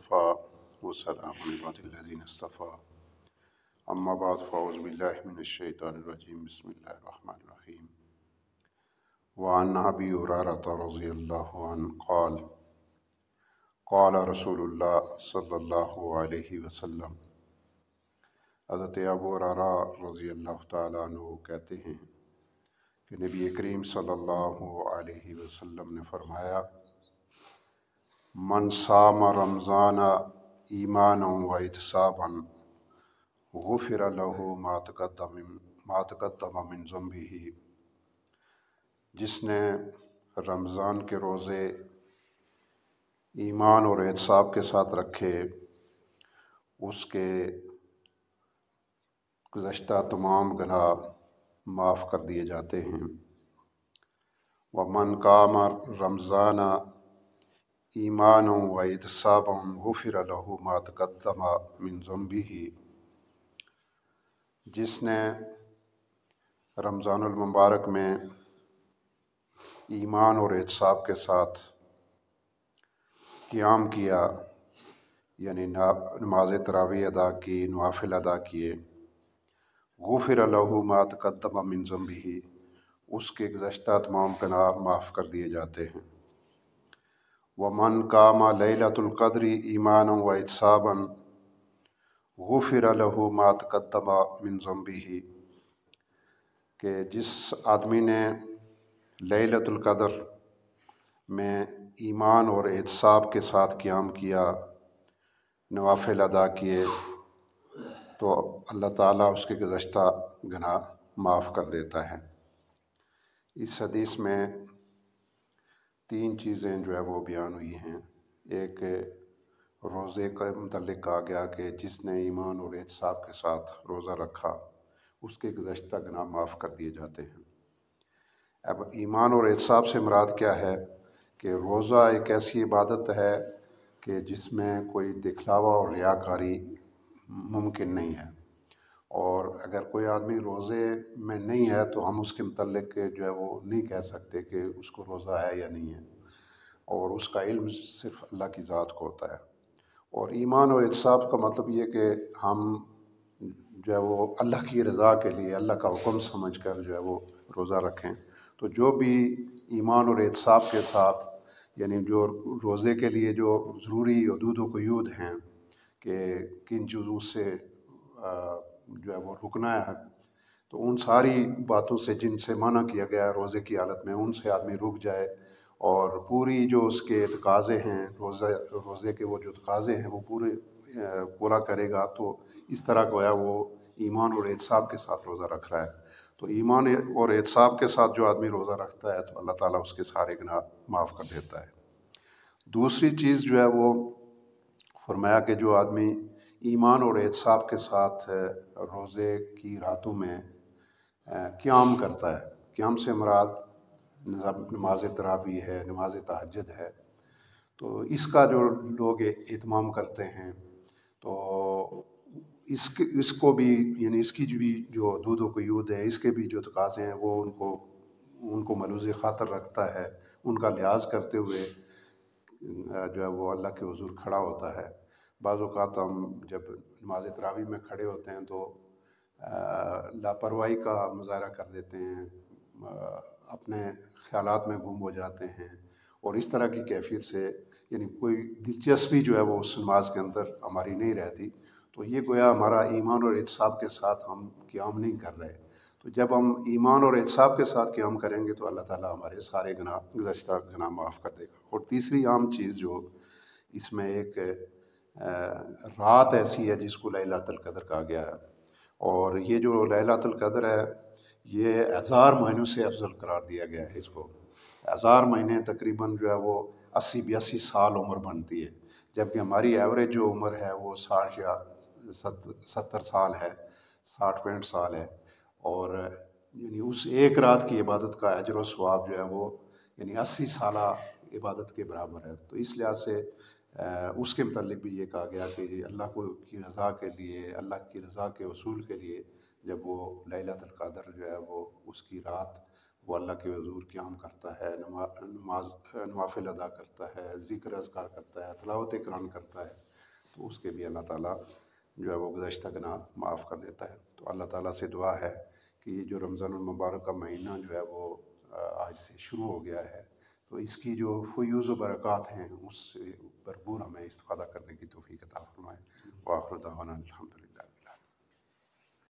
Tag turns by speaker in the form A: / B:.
A: वक़फ़ा व सलामुन अला इबादिल्लज़ीना इस्तफ़ा अम्मा बाद फ़अऊज़ु बिल्लाहि मिनश्शैतानिर्रजीम बिस्मिल्लाहिर्रहमानिर्रहीम व अन अबी हुरैरह रज़ियल्लाहु अन्हु क़ाल क़ाल रसूलुल्लाह सल्लल्लाहु अलैहि वसल्लम। हज़रत अबू हुरैरा रज़ियल्लाहु ताला अन्हु कहते हैं कि नबी करीम सल्लल्लाहु अलैहि वसल्लम ने फरमाया, मन साम रमज़ान ईमानन व इहतिसाबन गुफ़िर लहु मा तक़द्दम मिन ज़ंबिही। जिसने रमज़ान के रोज़े ईमान और एहतिसाब के साथ रखे, उसके गुज़श्ता तमाम गुनाह माफ़ कर दिए जाते हैं। व मन काम रमज़ान ईमानन व इहतिसाबन गुफ़िर लहु मा तक़द्दम मिन ज़ंबिही। जिसने रमज़ानुल मुबारक में ईमान और एहतिसाब के साथ क़ियाम किया, यानी नमाज तरावी अदा की, नवाफिल अदा किए, गुफ़िर लहु मा तक़द्दम मिन ज़ंबिही, उसके गुज़श्ता तमाम गुनाह माफ़ कर दिए जाते हैं। व मन कामा लैलतुल क़द्रि ईमानन व इहतिसाबन गुफ़िर लहु मा तक़द्दम मिन ज़ंबिही, कि जिस आदमी ने लैलतुल क़द्र में ईमान और एहतिसाब के साथ क़ियाम किया, नवाफिल अदा किए, तो अल्लाह ताला उसके गुज़श्ता गुनाह माफ़ कर देता है। इस हदीस में तीन चीज़ें जो है वो बयान हुई हैं। एक रोज़े के मुतल्लिक़ कहा गया कि जिसने ईमान और एहतिसाब के साथ रोज़ा रखा, उसके गुज़श्ता गुनाह माफ़ कर दिए जाते हैं। अब ईमान और एहतिसाब से मुराद क्या है कि रोज़ा एक ऐसी इबादत है कि जिसमें कोई दिखलावा और रियाकारी मुमकिन नहीं है, और अगर कोई आदमी रोज़े में नहीं है तो हम उसके मुतल्लिक़ जो है वो नहीं कह सकते कि उसको रोज़ा है या नहीं है, और उसका इल्म सिर्फ़ अल्लाह की ज़ात को होता है। और ईमान और एहतिसाब का मतलब ये कि हम जो है वो अल्लाह की रज़ा के लिए, अल्लाह का हुक्म समझ कर जो है वो रोज़ा रखें। तो जो भी ईमान और एहतिसाब के साथ, यानी जो रोज़े के लिए जो ज़रूरी हदूद व क़यूद हैं कि किन चीज़ों से जो है वो रुकना है, तो उन सारी बातों से जिनसे मना किया गया है रोज़े की हालत में, उनसे आदमी रुक जाए और पूरी जो उसके तकाज़े हैं, रोज़े के वो जो तकाज़े हैं वो पूरा करेगा, तो इस तरह गोया वो ईमान और एहतिसाब के साथ रोज़ा रख रहा है। तो ईमान और एहतिसाब के साथ जो आदमी रोज़ा रखता है तो अल्लाह ताला उसके सारे गुनाह माफ़ कर देता है। दूसरी चीज़ जो है वो फरमाया कि जो आदमी ईमान और एहतिसाब के साथ रोज़े की रातों में क़ियाम करता है, क़ियाम से मुराद नमाज तरावी है, नमाज तहज्जुद है, तो इसका जो लोग एहतमाम करते हैं, तो इसको भी, यानी इसकी भी जो हदूद व क़यूद है, इसके भी जो तकाज़े हैं वो उनको मलूज़ ख़ातर रखता है। उनका लिहाज करते हुए जो है वो अल्लाह के हुज़ूर खड़ा होता है। बाज़ औक़ात हम जब नमाज तरावी में खड़े होते हैं तो लापरवाही का मुज़ाहरा कर देते हैं, अपने ख़यालात में गुम हो जाते हैं, और इस तरह की कैफ़ियत से यानी कोई दिलचस्पी जो है वो उस नमाज के अंदर हमारी नहीं रहती। तो ये गोया हमारा ईमान और एहतिसाब के साथ हम क़ियाम नहीं कर रहे। तो जब हम ईमान और एहतिसाब के साथ क़ियाम करेंगे तो अल्लाह ताला हमारे सारे गुनाह, गुज़श्ता गुनाह माफ़ कर देगा। और तीसरी आम चीज़ जो इसमें एक रात ऐसी है जिसको लैलतुल क़द्र कहा गया है, और ये जो लैलतुल क़द्र है ये हज़ार महीनों से अफजल करार दिया गया है इसको। हज़ार महीने तकरीबन जो है वो 80-82 साल उम्र बनती है, जबकि हमारी एवरेज जो उम्र है वो 60 या 70 साल है, 60-65 साल है। और यानी उस एक रात की इबादत का अजर व सवाब जो है वो यानी 80 साला इबादत के बराबर है। तो इस लिहाज से उसके मुतल्लिक़ भी ये कहा गया कि अल्लाह की रज़ा के लिए, अल्लाह की रज़ा के वसूल के लिए जब वो लैलतुल क़द्र जो है वो उसकी रात वो अल्लाह के हुज़ूर क़ियाम करता है, नवाफिल अदा करता है, ज़िक्र अज़कार करता है, तिलावत कुरान करता है, تو اس کے بھی اللہ تعالیٰ جو ہے وہ گزشتہ گناہ معاف کر دیتا ہے۔ تو اللہ تعالیٰ سے دعا ہے کہ یہ جو رمضان المبارک کا مہینہ جو ہے وہ آج سے شروع ہو گیا ہے، تو اس کی جو فیوز و برکات ہیں اس سے بھرپور ہمیں استفادہ کرنے کی توفیق عطا فرمائے۔ وآخر دعوانا الحمدللہ۔